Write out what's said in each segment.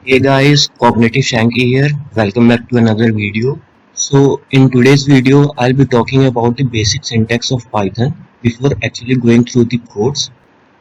Hey guys, Cognitive Shanky here. Welcome back to another video. So in today's video, I'll be talking about the basic syntax of Python before actually going through the codes.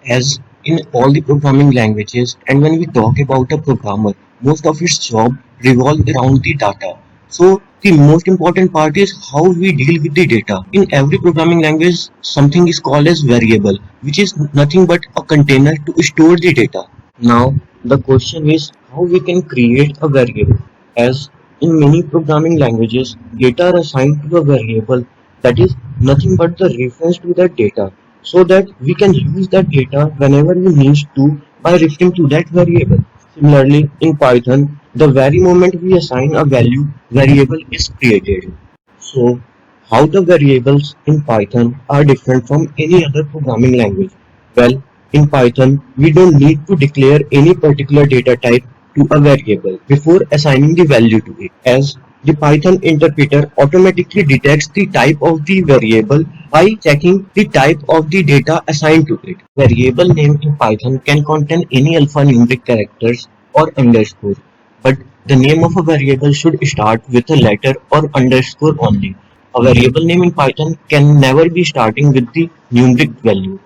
As in all the programming languages, and when we talk about a programmer, most of its job revolve around the data. So the most important part is how we deal with the data. In every programming language, something is called as variable, which is nothing but a container to store the data. Now, the question is how we can create a variable. As in many programming languages, data are assigned to a variable that is nothing but the reference to that data, so that we can use that data whenever we need to by referring to that variable. Similarly, in Python, the very moment we assign a value, variable is created. So, how the variables in Python are different from any other programming language? Well, in Python, we don't need to declare any particular data type to a variable before assigning the value to it, as the Python interpreter automatically detects the type of the variable by checking the type of the data assigned to it. Variable name in Python can contain any alphanumeric characters or underscore, but the name of a variable should start with a letter or underscore only. A variable name in Python can never be starting with the numeric value.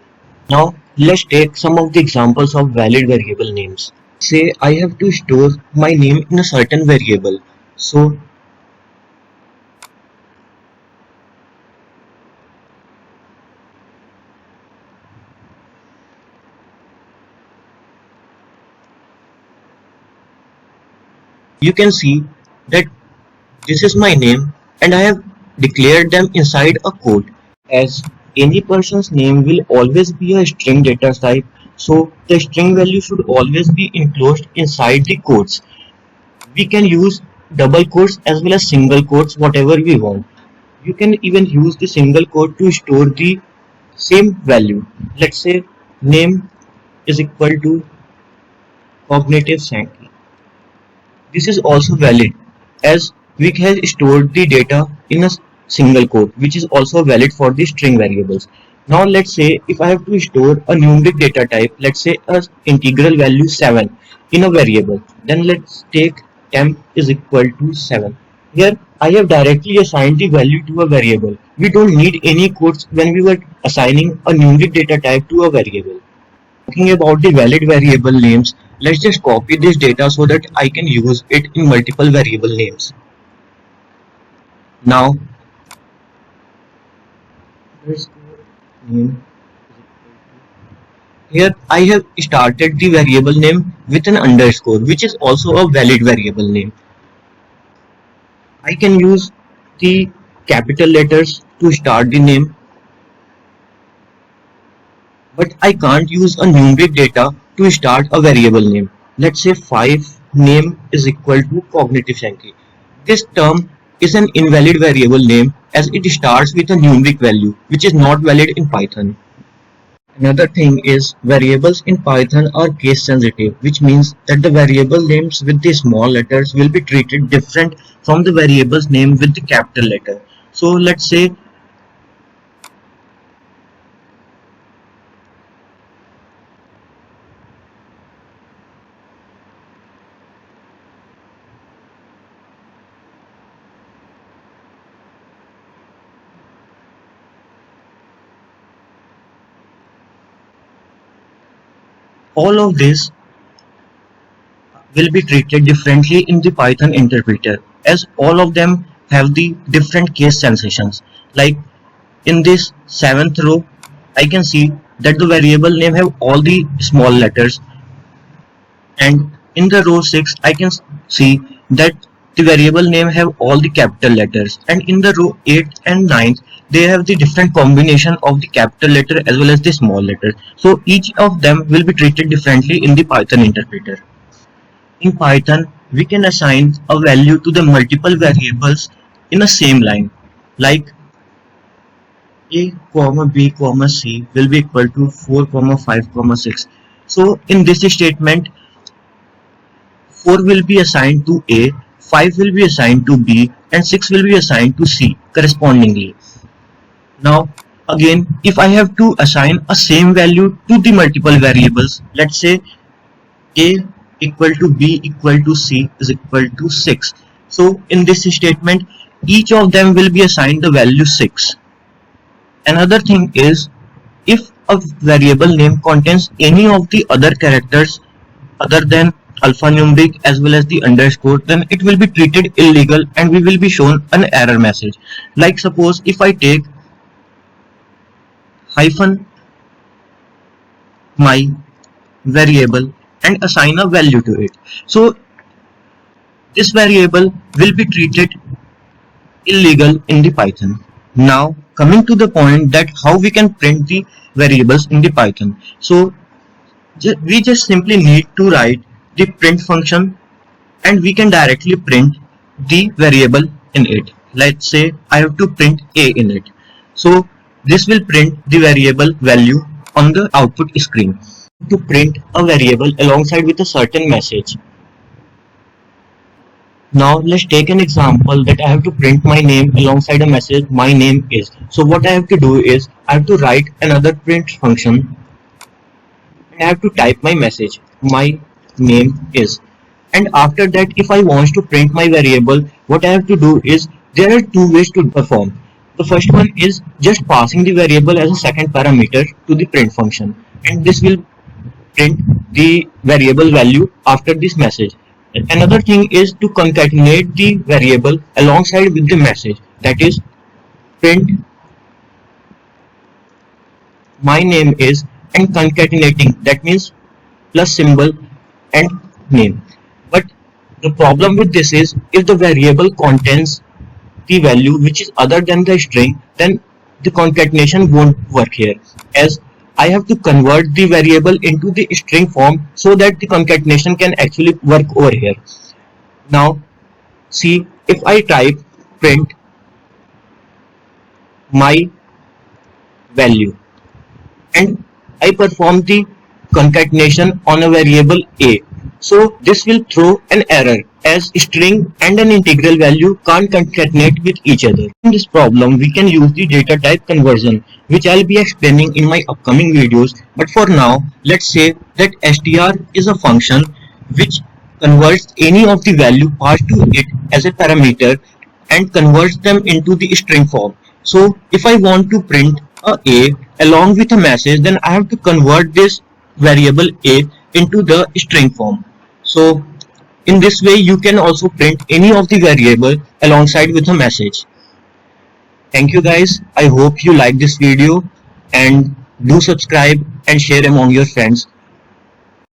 Now, let's take some of the examples of valid variable names. Say I have to store my name in a certain variable. So, you can see that this is my name and I have declared them inside a code. As any person's name will always be a string data type, so the string value should always be enclosed inside the quotes. We can use double quotes as well as single quotes, whatever we want. You can even use the single quote to store the same value. Let's say name is equal to cognitive Sankey. This is also valid as we have stored the data in a single quote, which is also valid for the string variables. Now let's say if I have to store a numeric data type, let's say a integral value 7 in a variable, then let's take temp is equal to 7. Here I have directly assigned the value to a variable. We don't need any quotes when we were assigning a numeric data type to a variable. Talking about the valid variable names, let's just copy this data so that I can use it in multiple variable names. Now, here I have started the variable name with an underscore, which is also a valid variable name. I can use the capital letters to start the name, but I can't use a numeric data to start a variable name. Let's say 5 name is equal to cognitive Sankey. This term is an invalid variable name as it starts with a numeric value, which is not valid in Python. Another thing is variables in Python are case sensitive, which means that the variable names with the small letters will be treated different from the variables name with the capital letter. So let's say all of this will be treated differently in the Python interpreter, as all of them have the different case sensations. Like in this 7th row, I can see that the variable name have all the small letters, and in the row 6 I can see that the variable name have all the capital letters, and in the row 8 and 9 they have the different combination of the capital letter as well as the small letter. So each of them will be treated differently in the Python interpreter. In Python, we can assign a value to the multiple variables in a same line, like a comma b comma c will be equal to 4 comma 5 comma 6. So in this statement, 4 will be assigned to a, 5 will be assigned to b, and 6 will be assigned to c correspondingly. Now again, if I have to assign a same value to the multiple variables, let's say a equal to B equal to C is equal to 6. So in this statement, each of them will be assigned the value 6. Another thing is, if a variable name contains any of the other characters other than alphanumeric as well as the underscore, then it will be treated illegal and we will be shown an error message. Like suppose if I take hyphen my variable and assign a value to it, so this variable will be treated illegal in the Python. Now coming to the point that how we can print the variables in the Python. So we just simply need to write the print function and we can directly print the variable in it. Let's say I have to print a in it. So this will print the variable value on the output screen. To print a variable alongside with a certain message. Now let's take an example that I have to print my name alongside a message my name is. So what I have to do is I have to write another print function and I have to type my message my name is, and after that if I want to print my variable, what I have to do is there are two ways to perform. The first one is just passing the variable as a second parameter to the print function, and this will print the variable value after this message. Another thing is to concatenate the variable alongside with the message, that is print my name is and concatenating, that means plus symbol and name. But the problem with this is if the variable contains the value which is other than the string, then the concatenation won't work here, as I have to convert the variable into the string form so that the concatenation can actually work over here. Now see, if I type print my value and I perform the concatenation on a variable a, so this will throw an error as string and an integral value can't concatenate with each other. In this problem we can use the data type conversion, which I'll be explaining in my upcoming videos, but for now let's say that str is a function which converts any of the value passed to it as a parameter and converts them into the string form. So if I want to print a along with a message, then I have to convert this variable a into the string form. So in this way you can also print any of the variable alongside with a message. Thank you guys, I hope you like this video and do subscribe and share among your friends.